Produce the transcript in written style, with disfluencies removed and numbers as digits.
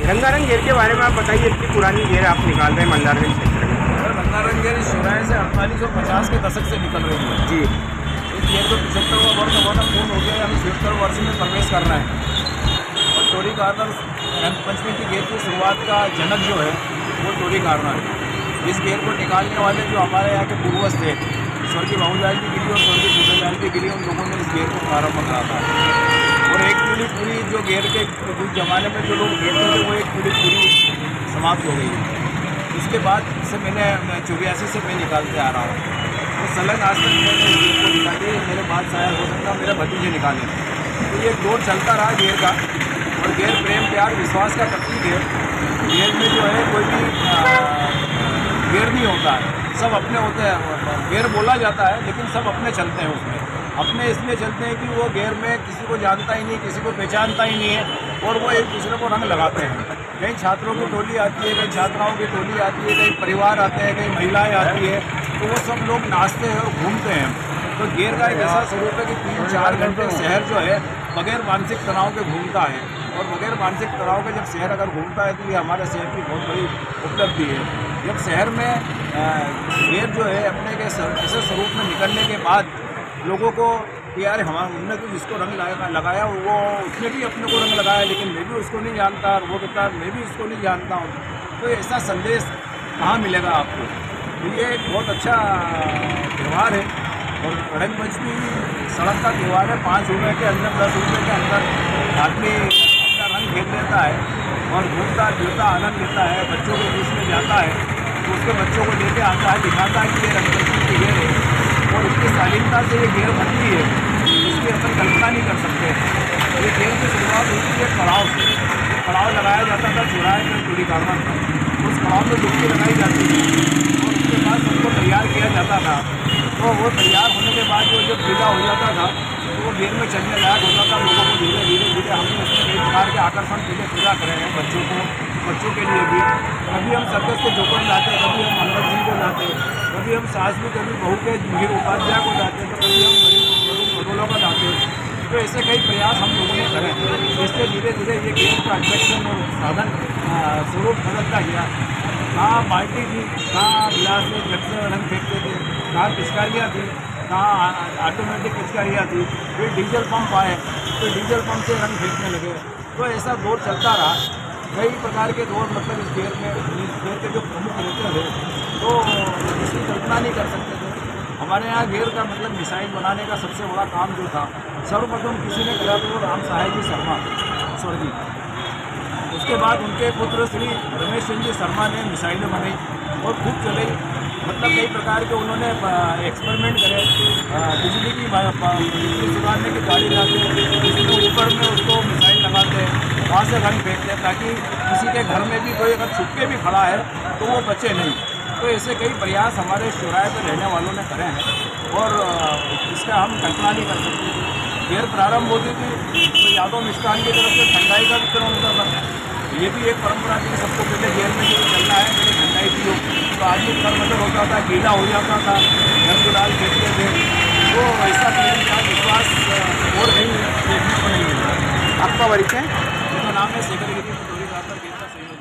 रंगारंग घेर के बारे में आप बताइए, इतनी पुरानी घेर आप निकाल रहे हैं मंदारगंज क्षेत्र में। रंगारंग घेर इस चौराहे से 4850 के दशक से निकल रही है जी। इस घेर को 75वां वर्ष हमारा पूर्ण हो गया, हम 76 वर्ष में प्रवेश कर रहे हैं। और टोरी गार्डन रंग पंचमी की घेर की शुरुआत का जनक जो है वो टोरी गार्डन है। इस घेर को निकालने वाले जो हमारे यहाँ के पूर्वज थे, स्वर्गीय बाबूलाल की गिरी और स्वर्गीय भूपेलाल की गिरी, उन लोगों ने इस घेर को प्रारंभ करा था। और एक पीढ़ी पूरी जो घेर के उस जमाने में जो लोग घेरते थे वो एक पीढ़ी पूरी समाप्त हो गई है। इसके बाद से मैंने 84 से मैं निकालते आ रहा हूँ, तो सलग आज तक मैंने इस घेर को निकाली। मेरे बाद शायद हो सकता मेरे भतीजे निकाले। तो ये दौर चलता रहा घेर का, और घेर प्रेम प्यार विश्वास का प्रतीक है। घेर में जो है कोई भी घेर नहीं होता है, सब अपने होते हैं। घेर बोला जाता है लेकिन सब अपने चलते हैं उसमें। अपने इसलिए चलते हैं कि वो घेर में किसी को जानता ही नहीं, किसी को पहचानता ही नहीं है, और वो एक दूसरे को रंग लगाते हैं। कहीं छात्रों की टोली आती है, कहीं छात्राओं की टोली आती है, कहीं परिवार आते हैं, कहीं महिलाएं आती है, तो वो सब लोग नाचते हैं और घूमते हैं। तो घेर का एक ऐसा स्वरूप है कि 3-4 घंटे शहर जो है बगैर मानसिक तनाव के घूमता है। और बगैर मानसिक तनाव के जब शहर अगर घूमता है तो ये हमारे शहर की बहुत बड़ी उपलब्धि है। जब शहर में घेर जो है अपने के ऐसे स्वरूप में निकलने के बाद लोगों को कि यार हमने तो जिसको रंग लगाया वो उसने भी अपने को रंग लगाया, लेकिन मैं भी उसको नहीं जानता, और वो कहता है मैं भी उसको नहीं जानता हूँ। तो ऐसा संदेश कहाँ मिलेगा आपको। तो ये एक बहुत अच्छा त्यौहार है। और रंग पंचमी सड़क का त्यौहार है। 5 रुपये के अंदर 10 रुपये के अंदर आदमी अपना रंग खेल लेता है और घूमता फिरता आनंद लेता है। बच्चों के बीच में जाता है तो उसके बच्चों को लेके आता है, दिखाता है कि ये रंग पंचमी की घेर है। और इतनी शालीनता से ये घेर बनती है इसकी अपन कल्पना नहीं कर सकते। ये घेर की शुरुआत होती है कड़ाव से। कड़ाव लगाया जाता था चौराहे में टोरी गार्डन पर, उस कड़ाव में डुबकी लगाई जाती थी और उसके बाद सबको तैयार किया जाता था। तो वो तैयार होने के बाद वो जब गीला हो जाता था तो वो घेर में चलने लायक होता था। लोगों को धीरे धीरे हमने उसमें कई प्रकार के आकर्षण के लिए पूरा करे हैं बच्चों के लिए भी। कभी हम सर्कस के जोकर लाते, कभी हम मंगल सिंह को लाते, कभी हम सास में कभी बहू के मीर उपाध्याय को लाते, तो कभी हम गरीब खगोलों को लाते। तो ऐसे कई प्रयास हम लोगों ने करे। इससे धीरे धीरे ये गेम का अट्रैक्शन और साधन स्वरूप बदलता गया। कहाँ बाल्टी थी, कहाँ गिलास में जग से रंग फेंकते थे, कहाँ पिचकारियाँ थी, कहाँ ऑटोमेटिक पिचकारियाँ थी। फिर डीजल पंप आए तो डीजल पंप से रंग फेंकने लगे। तो ऐसा दौर चलता रहा। कई प्रकार के दौर मतलब इस घेर के जो प्रमुख नेता थे तो इसकी कल्पना नहीं कर सकते थे। हमारे यहाँ घेर का मतलब मिसाइल बनाने का सबसे बड़ा काम जो था सर्वप्रथम किसी ने करा तो राम साहेब जी शर्मा स्वर्गीय। उसके बाद उनके पुत्र श्री रमेश चंद्र जी शर्मा ने मिसाइलें बनाई और खूब चले। मतलब कई प्रकार के उन्होंने एक्सपेरिमेंट करे। बिजली की सुधारने की गाड़ी लाते, उसके ऊपर में उसको मिसाइल लगाते, वहाँ से रंग फेंकते ताकि किसी के घर में भी कोई अगर छुप के भी खड़ा है तो वो बचे नहीं। तो ऐसे कई प्रयास हमारे चौराहे पर रहने वालों ने करे हैं और इसका हम कल्पना नहीं कर सकते। घेर प्रारंभ होती थी तो यादव मिष्ठान की तरफ से ठंडाई का वितरण होता था। ये भी एक परंपरा थी। सबको पहले घेर में जो चलना है पहले ठंडाई की हो तो आदमी खरमचर होता था, गीला हो जाता था, रंग गुलाल फेंकते थे। तो ऐसा प्रेम का विश्वास और कहीं देखने को नहीं मिलता। आपका परिचय? मेरा नाम है शेखर गिरी, टोरी गार्डन घेर का सहयोग।